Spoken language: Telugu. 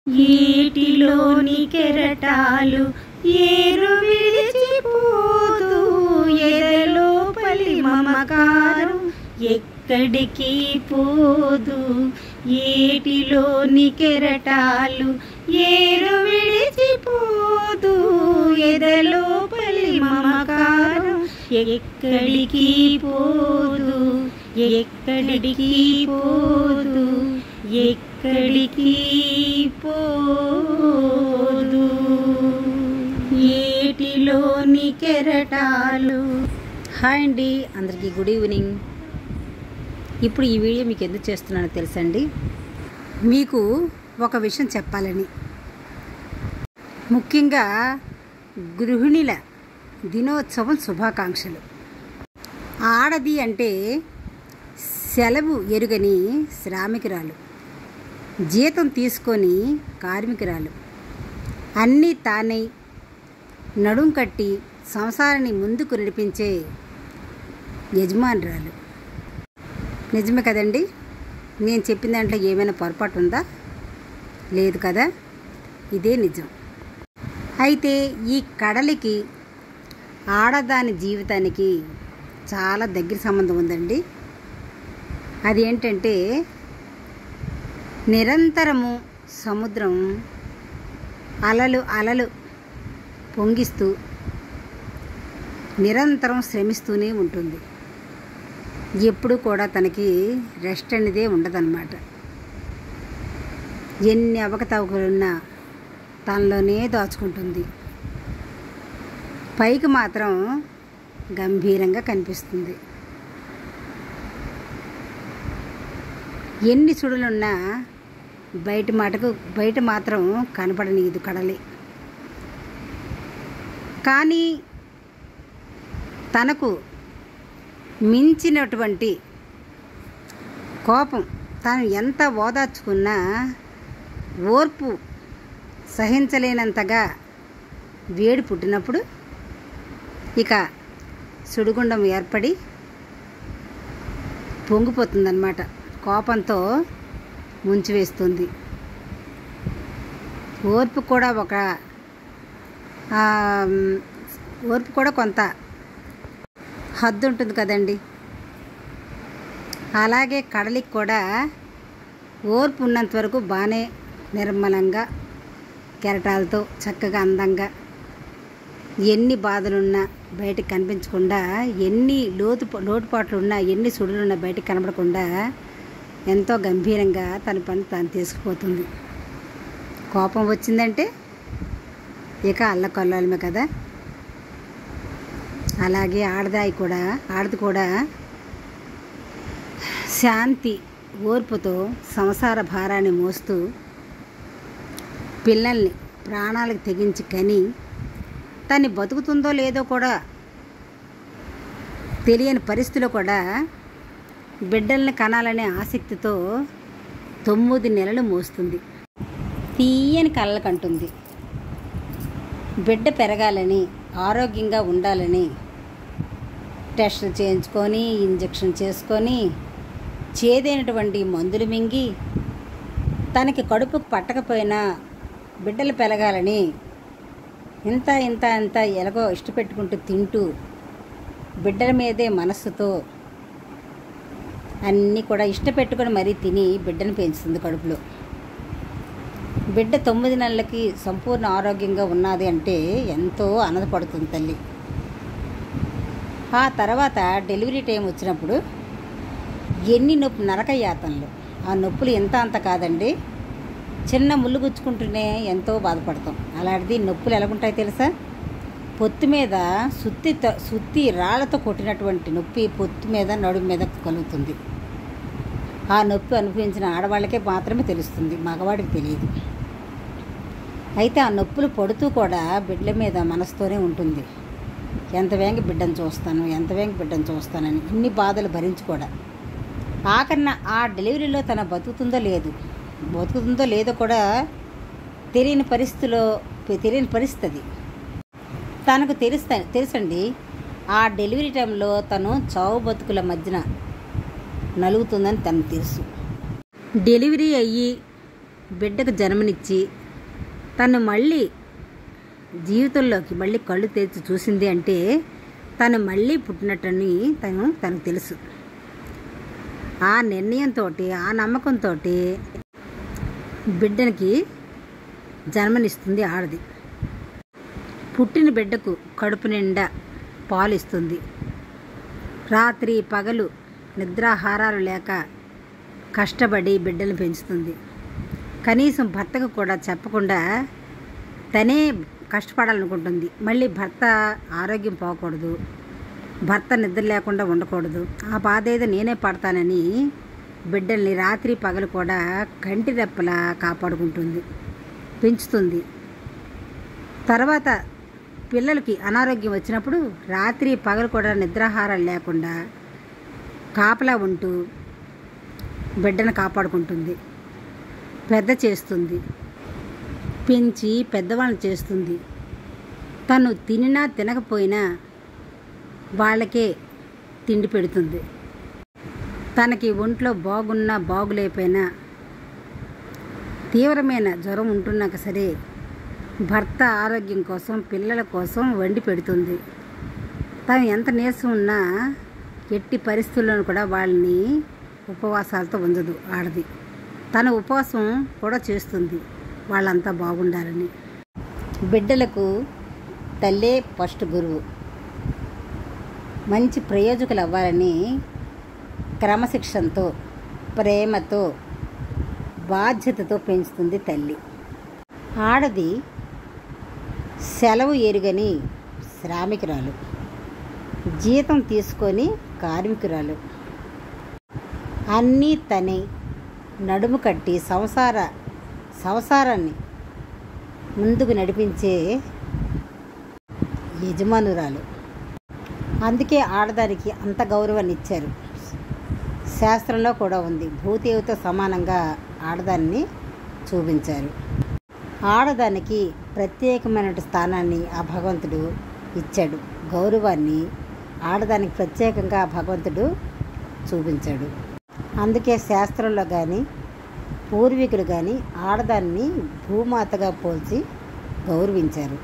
ఈటిలోని కెరటాలు ఏరు విడిచిపోదు, ఎదలోపలి మమకారం ఎక్కడికి పోదు. ఏటిలోని కెరటాలు ఏరు విడిచిపోదు, ఎదలోపలి మమకారం ఎక్కడికి పోదు, ఎక్కడికి పోదు, ఎక్కడికి పోదు. ఏటిలోని కెరటాలు. హాయ్ అండి, అందరికీ గుడ్ ఈవినింగ్. ఇప్పుడు ఈ వీడియో మీకు ఎందుకు చేస్తున్నానో తెలుసండి, మీకు ఒక విషయం చెప్పాలని. ముఖ్యంగా గృహిణుల దినోత్సవం శుభాకాంక్షలు. ఆడది అంటే సెలవు ఎరుగని శ్రామికురాలు, జీతం తీసుకొని కార్మికురాలు, అన్నీ తానై నడుం కట్టి సంసారాన్ని ముందుకు నడిపించే యజమానురాలు. నిజమే కదండి? నేను చెప్పిన దాంట్లో ఏమైనా పొరపాటు ఉందా? లేదు కదా, ఇదే నిజం. అయితే ఈ కడలికి ఆడదాని జీవితానికి చాలా దగ్గర సంబంధం ఉందండి. అది ఏంటంటే, నిరంతరము సముద్రం అలలు అలలు పొంగిస్తూ నిరంతరం శ్రమిస్తూనే ఉంటుంది. ఎప్పుడు కూడా తనకి రెస్ట్ అనేదే ఉండదన్నమాట. ఎన్ని అవకతవకలున్నా తనలోనే దాచుకుంటుంది. పైకి మాత్రం గంభీరంగా కనిపిస్తుంది. ఎన్ని సుడులున్నా బయట మాత్రం కనపడనీదు కడలి. కానీ తనకు మించినటువంటి కోపం, తను ఎంత ఓదార్చుకున్నా ఓర్పు సహించలేనంతగా వేడి పుట్టినప్పుడు ఇక సుడిగుండం ఏర్పడి పొంగిపోతుందన్నమాట. కోపంతో ముంచివేస్తుంది. ఓర్పు కూడా కొంత హద్దు ఉంటుంది కదండి. అలాగే కడలికి కూడా ఓర్పు ఉన్నంత వరకు బాగానే నిర్మలంగా కెరటాలతో చక్కగా అందంగా, ఎన్ని బాధలున్నా బయటకు కనిపించకుండా, ఎన్ని లోటుపాట్లున్నా, ఎన్ని సుడులున్నా బయటకు కనబడకుండా ఎంతో గంభీరంగా తన పని తాను తీసుకుపోతుంది. కోపం వచ్చిందంటే ఇక అల్లకల్లోలమే కదా. అలాగే ఆడది కూడా శాంతి ఓర్పుతో సంసార భారాన్ని మోస్తూ పిల్లల్ని ప్రాణాలకు తెగించి కని తను బతుకుతుందో లేదో కూడా తెలియని పరిస్థితిలో కూడా బిడ్డల్ని కనాలనే ఆసక్తితో 9 నెలలు మోస్తుంది. తీయని కళ్ళకంటుంది. బిడ్డ పెరగాలని, ఆరోగ్యంగా ఉండాలని టెస్టులు చేయించుకొని, ఇంజెక్షన్ చేసుకొని, చేదైనటువంటి మందులు మింగి, తనకి కడుపుకు పట్టకపోయినా బిడ్డలు పెరగాలని ఇంత ఎలాగో ఇష్టపెట్టుకుంటూ తింటూ బిడ్డల మీదే మనస్సుతో అన్నీ కూడా ఇష్టపెట్టుకొని మరీ తిని బిడ్డను పెంచుతుంది కడుపులో. బిడ్డ 9 నెలలకి సంపూర్ణ ఆరోగ్యంగా ఉన్నది అంటే ఎంతో ఆనందపడుతుంది తల్లి. ఆ తర్వాత డెలివరీ టైం వచ్చినప్పుడు ఎన్ని నరక యాతనలు. ఆ నొప్పులు అంత కాదండి, చిన్న ముళ్ళు గుచ్చుకుంటూనే ఎంతో బాధపడతాం. అలాంటిది నొప్పులు ఎలాగుంటాయి తెలుసా? పొత్తు మీద సుత్తి రాళ్లతో కొట్టినటువంటి నొప్పి పొత్తు మీద, నడుము మీద కలుగుతుంది. ఆ నొప్పి అనుభవించిన ఆడవాళ్ళకే మాత్రమే తెలుస్తుంది, మగవాడికి తెలియదు. అయితే ఆ నొప్పులు పడుతూ కూడా బిడ్డల మీద మనసుతోనే ఉంటుంది. ఎంత వేగంగా బిడ్డను చూస్తానని ఇన్ని బాధలు భరించి కూడా ఆఖరిన ఆ డెలివరీలో తన బతుకుతుందో లేదో కూడా తెలియని పరిస్థితి. తనకు తెలుసండి, ఆ డెలివరీ టైంలో తను చావు బతుకుల మధ్యన నలుగుతుందని తనకు తెలుసు. డెలివరీ అయ్యి బిడ్డకు జన్మనిచ్చి తను మళ్ళీ జీవితంలోకి మళ్ళీ కళ్ళు తెరిచి చూసింది అంటే తను మళ్ళీ పుట్టినట్టని తనకు తెలుసు. ఆ నిర్ణయంతో, ఆ నమ్మకంతో బిడ్డనికి జన్మనిస్తుంది ఆడది. పుట్టిన బిడ్డకు కడుపు నిండా పాలు ఇస్తుంది. రాత్రి పగలు నిద్రాహారాలు లేక కష్టపడి బిడ్డను పెంచుతుంది. కనీసం భర్తకు కూడా చెప్పకుండా తనే కష్టపడాలనుకుంటుంది. మళ్ళీ భర్త ఆరోగ్యం పోకూడదు, భర్త నిద్ర లేకుండా ఉండకూడదు, ఆ బాధ ఏదో నేనే పడతానని బిడ్డల్ని రాత్రి పగలు కూడా కంటి రెప్పలా కాపాడుకుంటుంది, పెంచుతుంది. తర్వాత పిల్లలకి అనారోగ్యం వచ్చినప్పుడు రాత్రి పగలు కూడా నిద్రాహారాలు లేకుండా కాపలా ఉంటూ బిడ్డను కాపాడుకుంటుంది, పెద్ద చేస్తుంది, పెంచి పెద్దవాళ్ళని చేస్తుంది. తను తినినా తినకపోయినా వాళ్ళకే తిండి పెడుతుంది. తనకి ఒంట్లో బాగున్నా బాగులేకపోయినా, తీవ్రమైన జ్వరం ఉంటున్నాక సరే భర్త ఆరోగ్యం కోసం, పిల్లల కోసం వండి పెడుతుంది. తను ఎంత నీరసం ఉన్నా ఎట్టి పరిస్థితుల్లోనూ కూడా వాళ్ళని ఉపవాసాలతో ఉంచదు ఆడది. తన ఉపవాసం కూడా చేస్తుంది వాళ్ళంతా బాగుండాలని. బిడ్డలకు తల్లే ఫస్ట్ గురువు. మంచి ప్రయోజకులు అవ్వాలని క్రమశిక్షణతో, ప్రేమతో, బాధ్యతతో పెంచుతుంది తల్లి. ఆడది సెలవు ఎరుగని శ్రామికురాలు, జీతం తీసుకొని కార్మికురాలు. అన్నీ తనే నడుము కట్టి సంసారాన్ని ముందుకు నడిపించే యజమానురాలు. అందుకే ఆడదానికి అంత గౌరవాన్ని ఇచ్చారు. శాస్త్రంలో కూడా ఉంది, భూదేవితో సమానంగా ఆడదాన్ని చూపించారు. ఆడదానికి ప్రత్యేకమైన స్థానాన్ని ఆ భగవంతుడు ఇచ్చాడు. గౌరవాన్ని ఆడదానికి ప్రత్యేకంగా ఆ భగవంతుడు చూపించాడు. అందుకే శాస్త్రంలో కానీ పూర్వీకులు కానీ ఆడదాన్ని భూమాతగా పోల్చి గౌరవించారు.